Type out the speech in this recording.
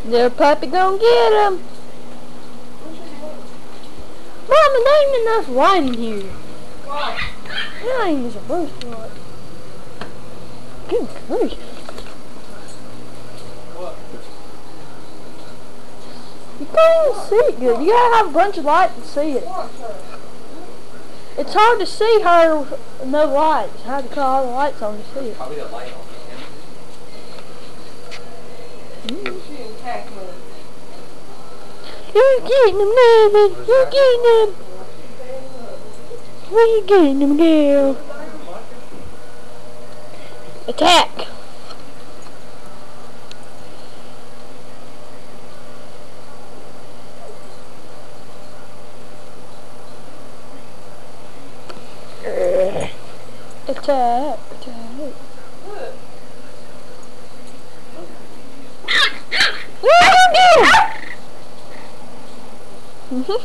Little puppy gonna get him. Mama, there ain't enough light in here. There ain't just a burst light. Good grief. You can't even see it good. You gotta have a bunch of light to see it. It's hard to see her with no lights. I had to cut all the lights on to see it. Probably a light on the camera. You're getting them, David. You're getting them. Where you getting them, girl? Attack. Attack. Attack. Where you go?